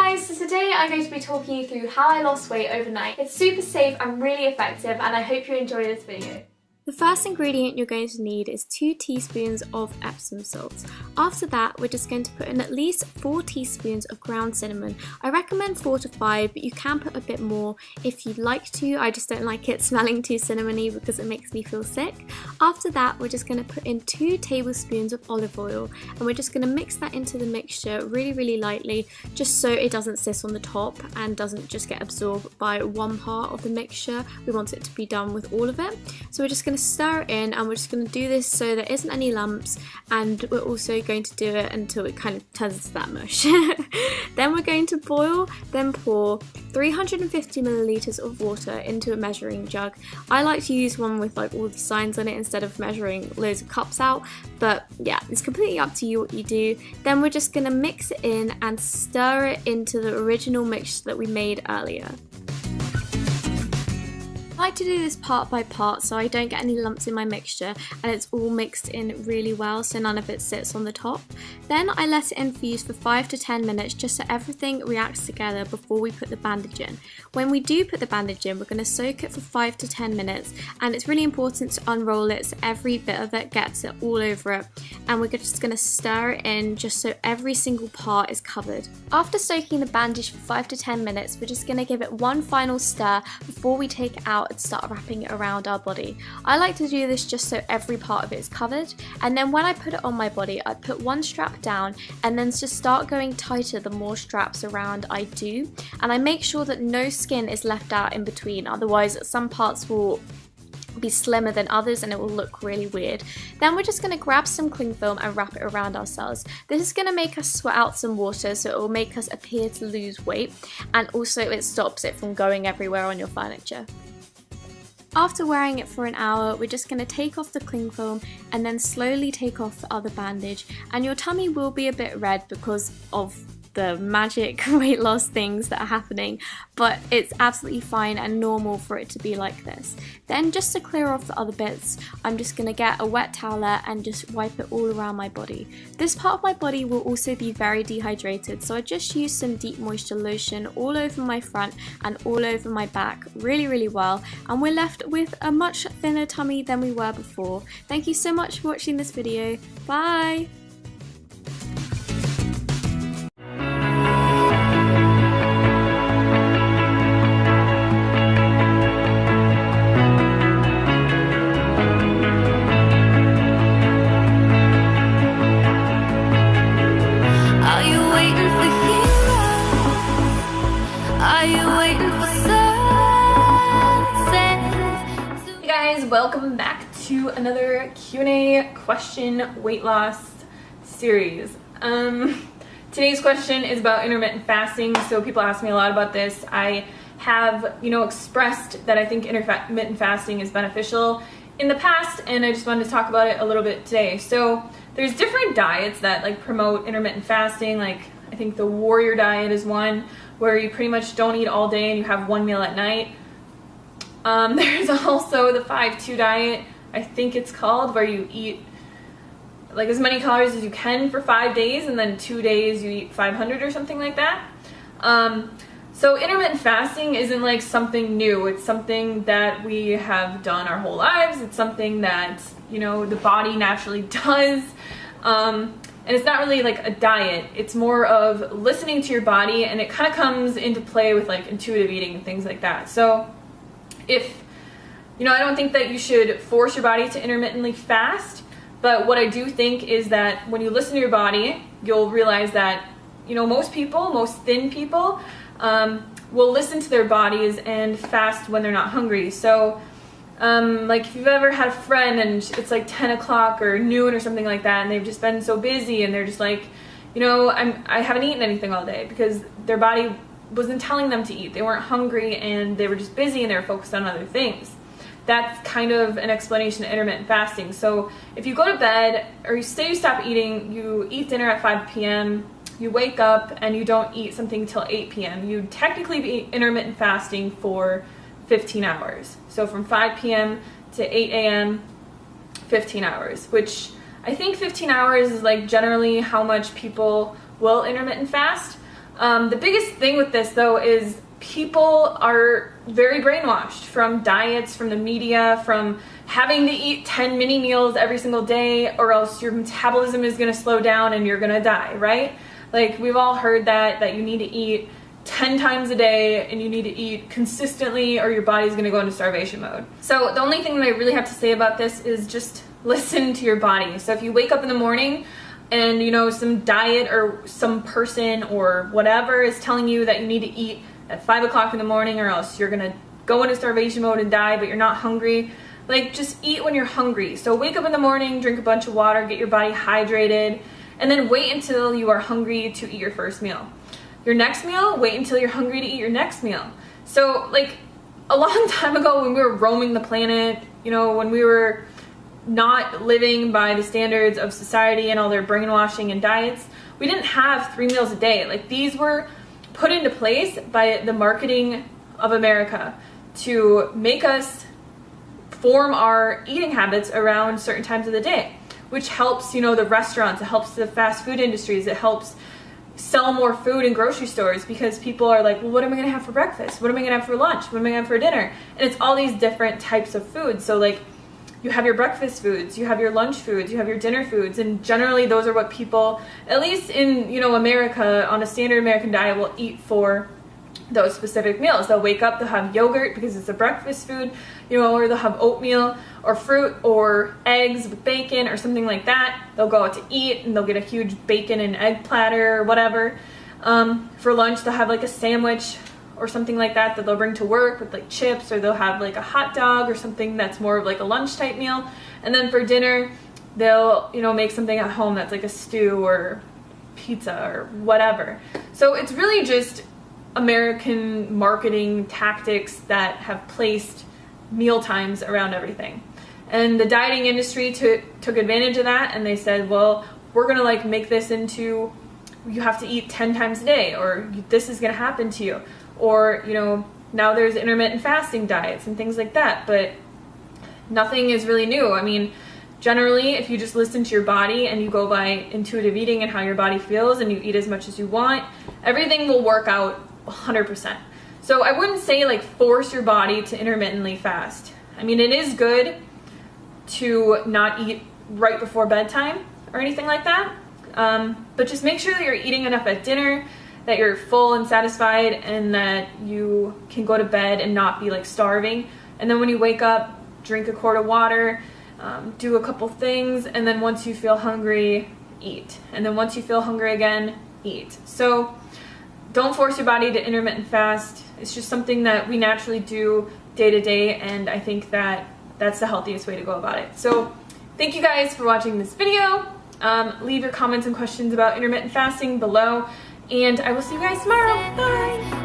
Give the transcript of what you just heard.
guys, so today I'm going to be talking you through how I lost weight overnight. It's super safe and really effective, and I hope you enjoy this video. The first ingredient you're going to need is 2 teaspoons of Epsom salts. After that, we're just going to put in at least 4 teaspoons of ground cinnamon. I recommend 4 to 5, but you can put a bit more if you'd like to. I just don't like it smelling too cinnamony because it makes me feel sick. After that, we're just going to put in 2 tablespoons of olive oil, and we're just going to mix that into the mixture really lightly, just so it doesn't sit on the top and doesn't just get absorbed by one part of the mixture. We want it to be done with all of it. So we're just going to stir it in, and we're just going to do this so there isn't any lumps, and we're also going to do it until it kind of turns into that mush. Then we're going to boil, then pour 350 milliliters of water into a measuring jug. I like to use one with like all the signs on it instead of measuring loads of cups out, but yeah, it's completely up to you what you do. Then we're just going to mix it in and stir it into the original mixture that we made earlier. I like to do this part by part so I don't get any lumps in my mixture and it's all mixed in really well so none of it sits on the top. Then I let it infuse for 5 to 10 minutes just so everything reacts together before we put the bandage in. When we do put the bandage in, we're going to soak it for 5 to 10 minutes, and it's really important to unroll it so every bit of it gets it all over it, and we're just going to stir it in just so every single part is covered. After soaking the bandage for 5 to 10 minutes, we're just going to give it one final stir before we take it out and start wrapping it around our body. I like to do this just so every part of it is covered, and then when I put it on my body, I put one strap down and then just start going tighter the more straps around I do, and I make sure that no skin is left out in between, otherwise some parts will be slimmer than others and it will look really weird. Then we're just going to grab some cling film and wrap it around ourselves. This is going to make us sweat out some water, so it will make us appear to lose weight, and also it stops it from going everywhere on your furniture. After wearing it for an hour, we're just going to take off the cling film and then slowly take off the other bandage, and your tummy will be a bit red because of the magic weight loss things that are happening, but it's absolutely fine and normal for it to be like this. Then just to clear off the other bits, I'm just going to get a wet towel and just wipe it all around my body. This part of my body will also be very dehydrated, so I just use some deep moisture lotion all over my front and all over my back really well, and we're left with a much thinner tummy than we were before. Thank you so much for watching this video. Bye! Welcome back to another Q&A question weight loss series. Today's question is about intermittent fasting, so people ask me a lot about this. I have, expressed that I think intermittent fasting is beneficial in the past, and I just wanted to talk about it a little bit today. So there's different diets that promote intermittent fasting. Like, I think the warrior diet is one where you pretty much don't eat all day and you have one meal at night. There's also the 5-2 diet, I think it's called, where you eat like as many calories as you can for 5 days, and then 2 days you eat 500 or something like that. So intermittent fasting isn't like something new. It's something that we have done our whole lives. It's something that, the body naturally does. And it's not really like a diet. It's more of listening to your body, and it kind of comes into play with like intuitive eating and things like that. So if, I don't think that you should force your body to intermittently fast, but what I do think is that when you listen to your body, you'll realize that, most thin people, will listen to their bodies and fast when they're not hungry. So, like if you've ever had a friend and it's like 10 o'clock or noon or something like that, and they've just been so busy and they're just like, I haven't eaten anything all day because their body wasn't telling them to eat. They weren't hungry and they were just busy and they were focused on other things. That's kind of an explanation of intermittent fasting. So if you go to bed, or you say you stop eating, you eat dinner at 5 p.m., you wake up and you don't eat something till 8 p.m., you'd technically be intermittent fasting for 15 hours. So from 5 p.m. to 8 a.m., 15 hours, which I think 15 hours is like generally how much people will intermittent fast. The biggest thing with this though is people are very brainwashed from diets, from the media, from having to eat 10 mini meals every single day or else your metabolism is going to slow down and you're going to die, right? Like we've all heard that you need to eat 10 times a day and you need to eat consistently or your body's going to go into starvation mode. So the only thing that I really have to say about this is just listen to your body. So if you wake up in the morning and you know some diet or some person or whatever is telling you that you need to eat at 5 o'clock in the morning or else you're gonna go into starvation mode and die, but you're not hungry, like just eat when you're hungry. So wake up in the morning, drink a bunch of water, get your body hydrated, and then wait until you are hungry to eat your first meal. Your next meal, wait until you're hungry to eat your next meal. So like a long time ago when we were roaming the planet, you know, when we were not living by the standards of society and all their brainwashing and diets, we didn't have 3 meals a day. Like these were put into place by the marketing of America to make us form our eating habits around certain times of the day, which helps, you know, the restaurants, it helps the fast food industries, it helps sell more food in grocery stores because people are like, well, what am I gonna have for breakfast? What am I gonna have for lunch? What am I gonna have for dinner? And it's all these different types of foods. So like you have your breakfast foods, you have your lunch foods, you have your dinner foods, and generally those are what people, at least in, you know, America, on a standard American diet, will eat for those specific meals. They'll wake up, they'll have yogurt because it's a breakfast food, you know, or they'll have oatmeal or fruit or eggs with bacon or something like that. They'll go out to eat and they'll get a huge bacon and egg platter or whatever. For lunch, they'll have like a sandwich or something like that they'll bring to work with like chips, or they'll have like a hot dog or something that's more of like a lunch type meal. And then for dinner, they'll, you know, make something at home that's like a stew or pizza or whatever. So it's really just American marketing tactics that have placed meal times around everything. And the dieting industry took advantage of that, and they said, well, we're gonna like make this into, you have to eat 10 times a day, or this is gonna happen to you. Or, you know, now there's intermittent fasting diets and things like that, but nothing is really new. I mean, generally, if you just listen to your body and you go by intuitive eating and how your body feels and you eat as much as you want, everything will work out 100%. So I wouldn't say like force your body to intermittently fast. I mean, it is good to not eat right before bedtime or anything like that, but just make sure that you're eating enough at dinner, that you're full and satisfied, and that you can go to bed and not be like starving. And then when you wake up, drink a quart of water, do a couple things, and then once you feel hungry, eat. And then once you feel hungry again, eat. So don't force your body to intermittent fast. It's just something that we naturally do day to day, and I think that that's the healthiest way to go about it. So thank you guys for watching this video. Leave your comments and questions about intermittent fasting below, and I will see you guys tomorrow. Bye!